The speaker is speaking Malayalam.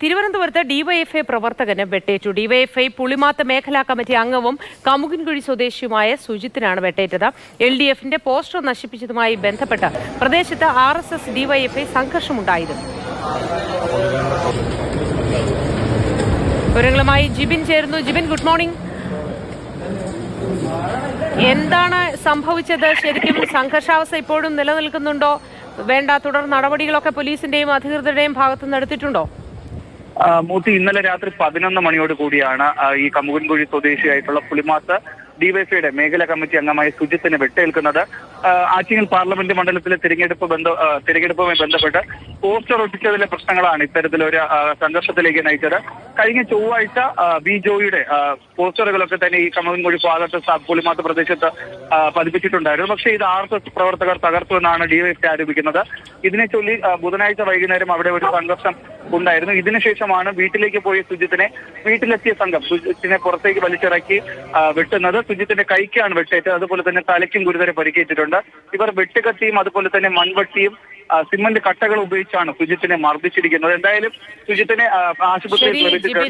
തിരുവനന്തപുരത്ത് ഡിവൈഎഫ്ഐ പ്രവർത്തകന് വെട്ടേറ്റു. ഡിവൈഎഫ്ഐ പുളിമാത്ത് മേഖലാ കമ്മിറ്റി അംഗവും കമുകിൻകുഴി സ്വദേശിയുമായ സുജിത്തിനാണ് വെട്ടേറ്റത്. LDFന്റെ പോസ്റ്റർ നശിപ്പിച്ചതുമായി ബന്ധപ്പെട്ട് പ്രദേശത്ത് RSS ഡിവൈഎഫ്ഐ സംഘർഷമുണ്ടായിരുന്നു. വിവരങ്ങളുമായി ജിബിൻ ചേരുന്നു. Jibin, good morning. എന്താണ് സംഭവിച്ചത്? ശരിക്കും സംഘർഷാവസ്ഥ ഇപ്പോഴും നിലനിൽക്കുന്നുണ്ടോ? വേണ്ട തുടർ നടപടികളൊക്കെ പോലീസിന്റെയും അധികൃതരുടെയും ഭാഗത്തുനിന്ന് എടുത്തിട്ടുണ്ടോ? മൂത്തി ഇന്നലെ രാത്രി 11 മണിയോട് കൂടിയാണ് ഈ കമുകൻകുഴി സ്വദേശിയായിട്ടുള്ള പുളിമാത്ത് ഡിവൈഎഫ്ഐയുടെ മേഖലാ കമ്മിറ്റി അംഗമായ സുജിത്തിന് വെട്ടേൽക്കുന്നത്. ആറ്റിങ്ങൽ പാർലമെന്റ് മണ്ഡലത്തിലെ തിരഞ്ഞെടുപ്പുമായി ബന്ധപ്പെട്ട് പോസ്റ്റർ ഒട്ടിച്ചതിലെ പ്രശ്നങ്ങളാണ് ഇത്തരത്തിലൊരു സംഘർഷത്തിലേക്ക് നയിച്ചത്. കഴിഞ്ഞ ചൊവ്വാഴ്ച ബി ജോയിയുടെ പോസ്റ്ററുകളൊക്കെ തന്നെ ഈ കമുകൻകുഴി ഭാഗത്ത് പുളിമാത്ത് പ്രദേശത്ത് പതിപ്പിച്ചിട്ടുണ്ടായിരുന്നു. പക്ഷേ ഇത് RSS പ്രവർത്തകർ തകർത്തു എന്നാണ് ഡിവൈഎഫ്ഐ ആരോപിക്കുന്നത്. ഇതിനെ ചൊല്ലി ബുധനാഴ്ച വൈകുന്നേരം അവിടെ ഒരു സംഘർഷം ഉണ്ടായിരുന്നു. ഇതിനുശേഷമാണ് വീട്ടിലേക്ക് പോയ വീട്ടിലെത്തിയ സംഘം സുജിത്തിനെ പുറത്തേക്ക് വലിച്ചിറക്കി വെട്ടുന്നത്. സുജിത്തിന്റെ കൈക്കാണ് വെട്ടേറ്റത്. അതുപോലെ തന്നെ തലയ്ക്കും ഗുരുതര പരിക്കേറ്റിട്ടുണ്ട്. ഇവർ വെട്ടുകത്തിയും അതുപോലെ തന്നെ മൺവട്ടിയും സിമന്റ് കട്ടകൾ ഉപയോഗിച്ചാണ് സുജിത്തിനെ മർദ്ദിച്ചിരിക്കുന്നത്. എന്തായാലും സുജിത്തിനെ ആശുപത്രിയിൽ പ്രവേശിച്ചിട്ടുണ്ട്.